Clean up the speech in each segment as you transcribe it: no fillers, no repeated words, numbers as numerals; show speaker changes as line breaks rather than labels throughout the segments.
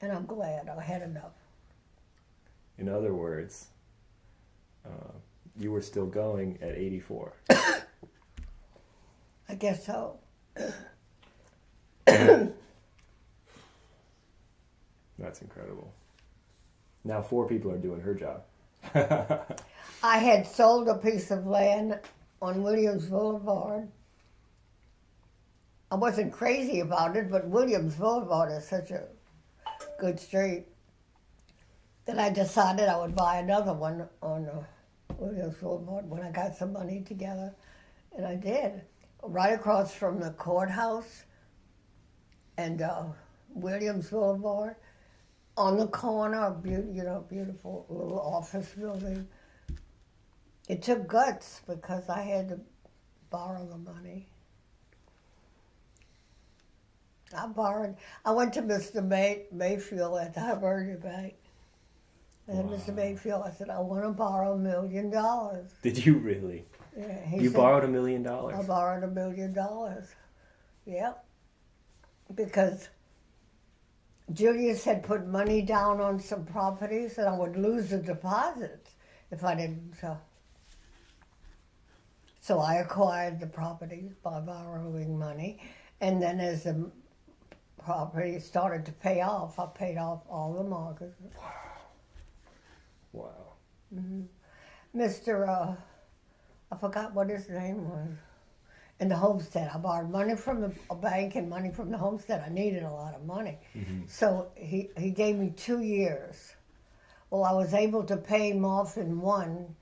And I'm glad I had enough.
In other words, you were still going at 84.
I guess so.
That's incredible. Now 4 people are doing her job.
I had sold a piece of land on Williams Boulevard. I wasn't crazy about it, but Williams Boulevard is such a good street that I decided I would buy another one on Williams Boulevard when I got some money together. And I did. Right across from the courthouse and Williams Boulevard. On the corner, beautiful little office building. It took guts because I had to borrow the money. I went to Mr. Mayfield at the Hibernia Bank. And
Wow.
Mr. Mayfield, I said, I want to borrow $1 million.
Did you really?
Yeah,
You
said,
borrowed $1 million?
I borrowed $1 million. Yep. Because Julius had put money down on some properties and I would lose the deposits if I didn't. So I acquired the properties by borrowing money. And then as the property started to pay off, I paid off all the mortgages.
Wow.
Mm-hmm. Mr. I forgot what his name was. In the homestead. I borrowed money from a bank and money from the homestead. I needed a lot of money.
Mm-hmm.
So he gave me 2 years. Well, I was able to pay him off in 1,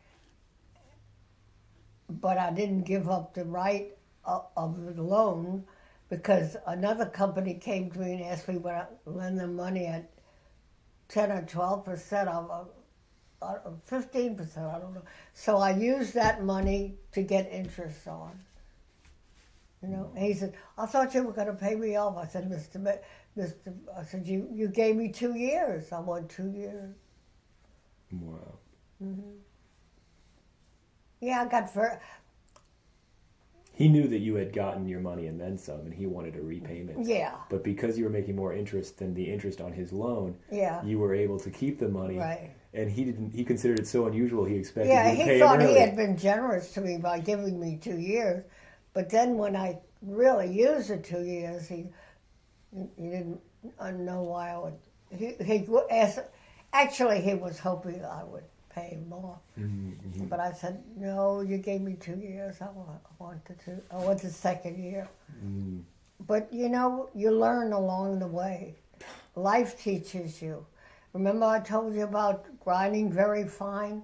but I didn't give up the right of the loan because another company came to me and asked me would I lend them money at 10 or 12% of 15%, I don't know. So I used that money to get interest on. And he said, I thought you were going to pay me off. I said, I said, you gave me 2 years. I want 2 years.
Wow.
Mm-hmm. Yeah, I got
He knew that you had gotten your money and then some, and he wanted a repayment.
Yeah.
But because you were making more interest than the interest on his loan,
yeah.
you were able to keep the money.
Right.
And he considered it so unusual, he expected
Yeah,
you to pay
he thought
him early.
he had been generous to me by giving me 2 years. But then when I really used the 2 years, he didn't know why I would. He asked, actually, he was hoping I would pay him more.
Mm-hmm.
But I said, no, you gave me 2 years. I want the second year.
Mm.
But, you learn along the way. Life teaches you. Remember I told you about grinding very fine?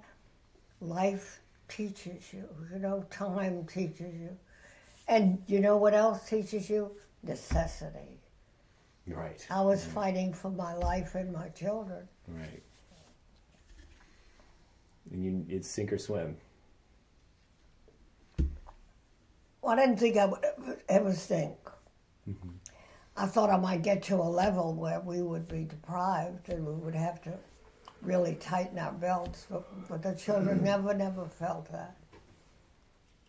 Life teaches you. Time teaches you. And you know what else teaches you? Necessity.
Right.
I was fighting for my life and my children.
Right. And it's sink or swim.
Well, I didn't think I would ever sink.
Mm-hmm.
I thought I might get to a level where we would be deprived and we would have to really tighten our belts. But the children never felt that.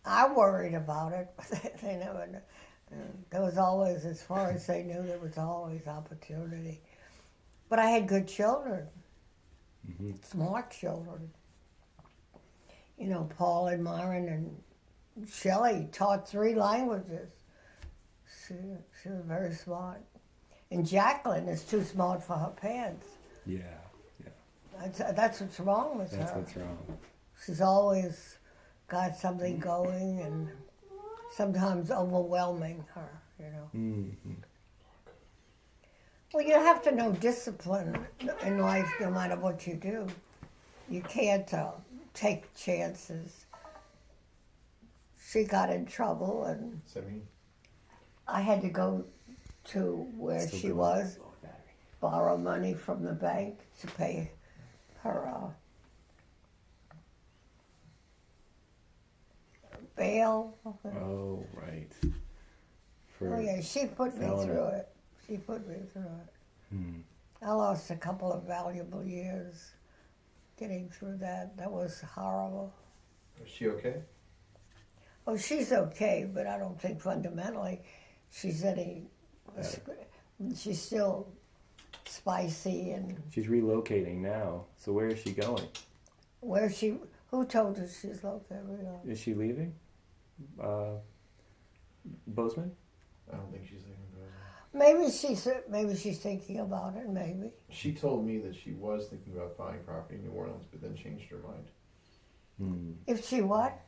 I worried about it, but they never knew. There was always, as far as they knew, there was always opportunity. But I had good children,
Mm-hmm.
smart children. Paul and Myron and Shelley taught 3 languages. She was very smart. And Jacqueline is too smart for her pants.
Yeah.
That's what's wrong with her.
That's what's wrong.
She's always got something going and sometimes overwhelming her,
Mm-hmm.
Well, you have to know discipline in life no matter what you do. You can't take chances. She got in trouble and I had to go to where she was, borrow money from the bank to pay her bail.
Oh, right.
She put me through it. She put me through it.
Hmm.
I lost a couple of valuable years getting through that. That was horrible.
Is she okay?
Oh, she's okay, but I don't think fundamentally she's any. She's still spicy and
She's relocating now. So where is she going?
where she. Who told her she's located?
Is she leaving? Bozeman?
I don't think she's leaving Bozeman.
Maybe she's thinking about it. Maybe.
She told me that she was thinking about buying property in New Orleans, but then changed her mind.
If she what?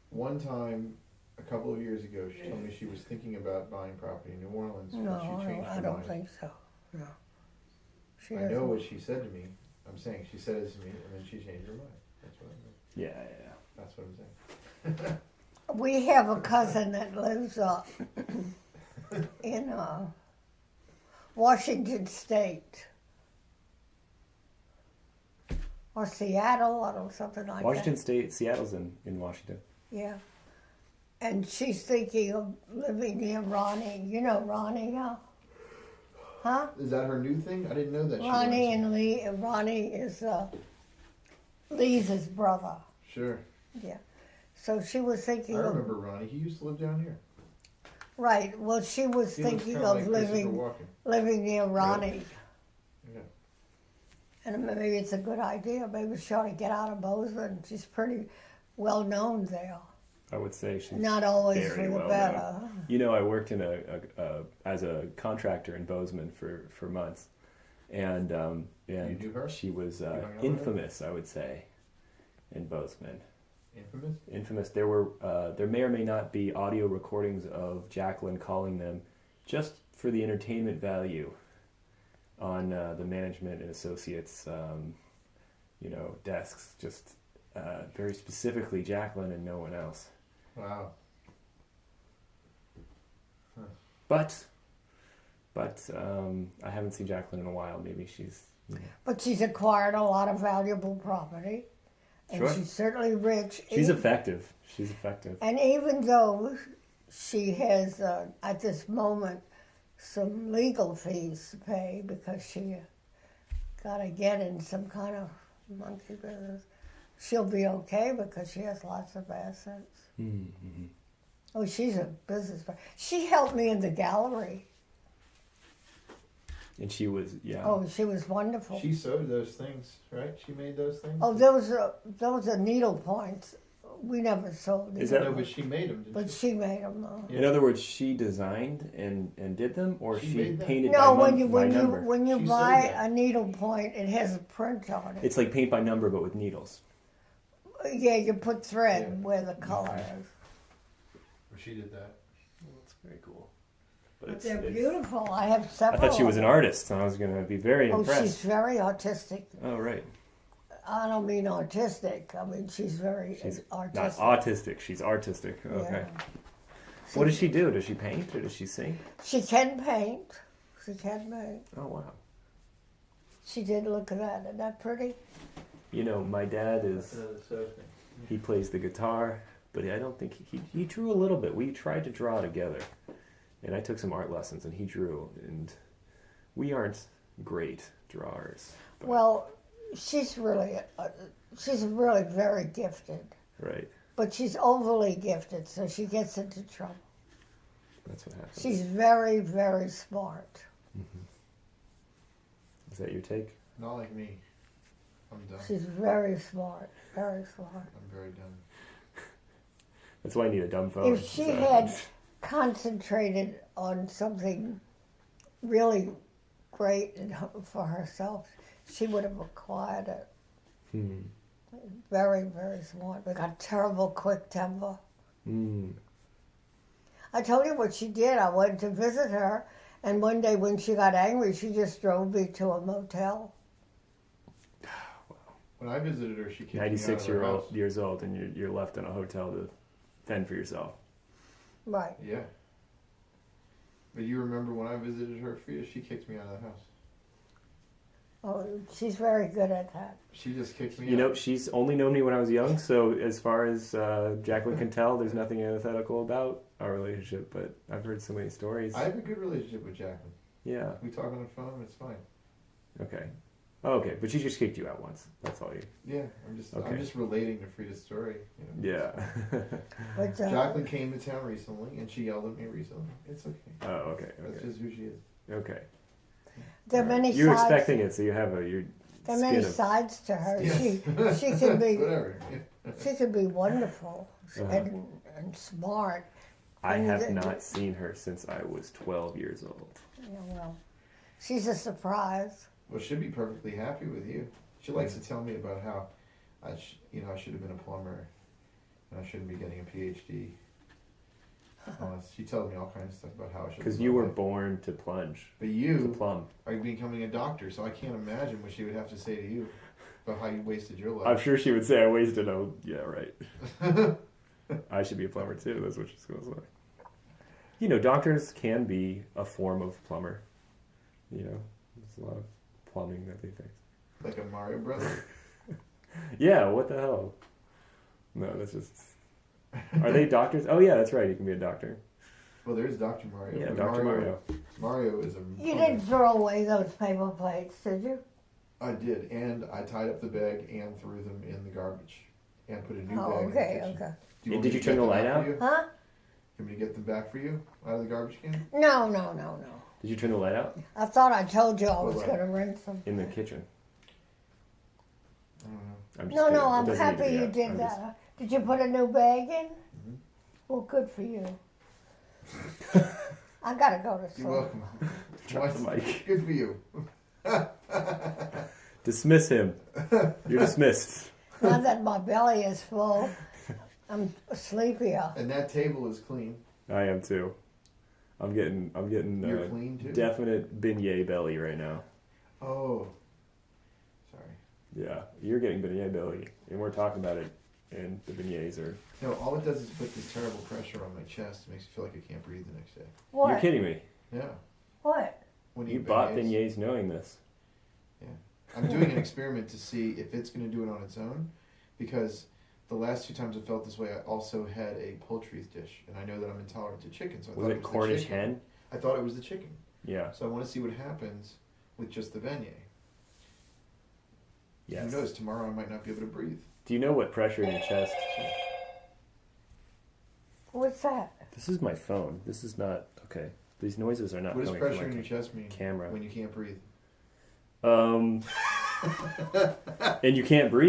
One time, a couple of years ago, she told me she was thinking about buying property in New Orleans,
No,
but she changed her
I don't
mind.
think so. No. She
I know
doesn't.
what she said to me. I'm saying she said it to me, and then she changed her mind. That's what I'm saying.
Yeah.
That's what I'm saying.
We have a cousin that lives in Washington State or Seattle or something like
Washington
that.
State, Seattle's in Washington.
Yeah, and she's thinking of living near Ronnie. You know Ronnie, huh?
Is that her new thing? I didn't know that.
Ronnie and Lee. Ronnie is Lee's brother.
Sure.
Yeah. So she was
I
thinking of
remember Ronnie. He used to live down here.
right. Well, she was
He looks
thinking
kinda
of
like Christopher
living
Walken.
near Ronnie.
Yeah.
And maybe it's a good idea. Maybe she ought to get out of Bozeman. She's pretty well known there.
I would say she's
Not always
very
for the
well
better.
known. You know, I worked in as a contractor in Bozeman for months, and
You knew her?
she was
hung out with her?
infamous, I would say, in Bozeman.
Infamous?
Infamous. There may or may not be audio recordings of Jacqueline calling them just for the entertainment value on the management and associates, desks. Just very specifically Jacqueline and no one else.
Wow.
But I haven't seen Jacqueline in a while. Maybe she's.
But she's acquired a lot of valuable property. And
Sure.
she's certainly rich.
She's effective. She's effective.
And even though she has, at this moment, some legal fees to pay because she got to get in some kind of monkey business, she'll be okay because she has lots of assets.
Mm-hmm.
Oh, she's a businessman. She helped me in the gallery.
And she was, yeah.
Oh, she was wonderful.
She sewed those things, right? She made those things?
Oh, those are needle points. We never sold
Is
needle
that-
No, but she made them, didn't
But
she?
she made them.
In other words, she designed and did them, or
She
she
made them.
painted
No,
by,
when you
number.
when you
She
buy
sewed that.
a needle point, it has a print on it.
It's like paint by number, but with needles.
Yeah, you put thread
Yeah.
where the color is.
She did that.
Well, that's very cool. But
But
it's,
they're
it's-
beautiful. I have
I
several.
thought she was
of
an
them.
artist, and I was going to be very
Oh,
impressed.
she's very artistic.
Oh, right.
I don't mean artistic. I mean she's very
She's
artistic.
not autistic. She's artistic. Okay.
Yeah.
What does she do? Does she paint or does she sing?
She can paint. She can paint.
Oh, wow.
She did. Look at that. Isn't that pretty?
You know, my dad
That's
is,
another sew thing.
he plays the guitar, but I don't think he drew a little bit. We tried to draw together, and I took some art lessons, and he drew, and we aren't great drawers. But,
Well, she's really very gifted.
right.
But she's overly gifted, so she gets into trouble.
That's what happens.
She's very, very smart.
Is that your take?
Not like me. I'm done.
She's very smart. Very smart.
I'm very done.
That's why I need a dumb phone.
If she
So-
had concentrated on something really great for herself, she would have acquired it.
Hmm.
Very, very smart. But got terrible quick temper.
Hmm.
I told you what she did. I went to visit her, and one day when she got angry, she just drove me to a motel.
When I visited her, she kicked me out of
96
her house.
years old, and you're left in a hotel to fend for yourself.
Right.
Yeah. But you remember when I visited her, Frida, she kicked me out of the house.
Oh, she's very good at that.
She just kicked me
You
out.
know, she's only known me when I was young, so as far as Jacqueline can tell, there's nothing antithetical about our relationship, but I've heard so many stories.
I have a good relationship with Jacqueline.
Yeah,
We talk on the phone, it's fine.
okay. Oh, okay, but she just kicked you out once. That's all you...
Yeah,
Okay.
I'm just relating to Frida's story. You know.
Yeah.
But
Jacqueline came to town recently, and she yelled at me recently. It's okay.
Oh, okay,
That's
okay.
just who she is.
Okay.
There are many
You're
sides.
expecting it, so you have your
There are many
skin of.
sides to her.
Yes.
She can be
Whatever.
she can be wonderful
Uh-huh.
and smart.
I
and
have
the-
not seen her since I was 12 years old.
Yeah, well, she's a surprise.
Well, she'd be perfectly happy with you. She likes to tell me about how I should have been a plumber and I shouldn't be getting a PhD. She tells me all kinds of stuff about how I should.
Because you were born to plunge,
But
to
you
plumb.
are becoming a doctor, so I can't imagine what she would have to say to you about how you wasted your
I'm
life.
sure she would say I wasted. Oh, yeah, right. I should be a plumber too. That's what she's going to say. You know, doctors can be a form of plumber. You know, there's a lot of plumbing that they fix.
Like a Mario brother.
Yeah, what the hell? No, that's just. Are they doctors? Oh yeah, that's right. You can be a doctor.
Well, there's Dr. Mario.
Yeah,
but
Dr. Mario.
Mario is a.
You didn't throw away those paper plates, did you?
I did, and I tied up the bag and threw them in the garbage, and put a new
Oh,
bag in
okay,
the kitchen.
okay.
Do you want
Did
me
you
to
turn
get
the
them
light
back
out?
for you?
Huh?
Can we get them back for you out of the garbage can?
No.
Did you turn the light out
I thought I told you I was
What
going to rinse them.
in the kitchen?
I don't know.
I'm just
No,
kidding. It
I'm
doesn't need to
happy
be
you
out.
did
I'm
that.
just-
Did you put a new bag in?
Mhm.
Well, good for you. I got to go to
You're
sleep.
welcome.
Drop the
What?
mic.
Good for you.
Dismiss him. You're dismissed.
Now that my belly is full, I'm sleepier.
And that table is clean.
I am too. I'm getting
You're clean too.
definite beignet belly right now.
Oh, sorry.
Yeah, you're getting beignet belly, and we're talking about it, and the beignets are.
No, all it does is put this terrible pressure on my chest. It makes me feel like I can't breathe the next day.
What?
You're kidding me.
Yeah.
What?
When
You
eat
bought beignets knowing this.
I'm doing an experiment to see if it's going to do it on its own, because the last 2 times I felt this way, I also had a poultry dish, and I know that I'm intolerant to chicken. So I
Was
thought
it
was the
Cornish
chicken.
hen?
I thought it was the chicken.
Yeah.
So I want to see what happens with just the beignet.
Yes.
Who knows? Tomorrow I might not be able to breathe.
Do you know what pressure in your chest?
What's that?
This is my phone. This is not okay. These noises are not
What does
coming
pressure
from
in
my
your chest mean
camera.
when you can't breathe?
And you can't breathe.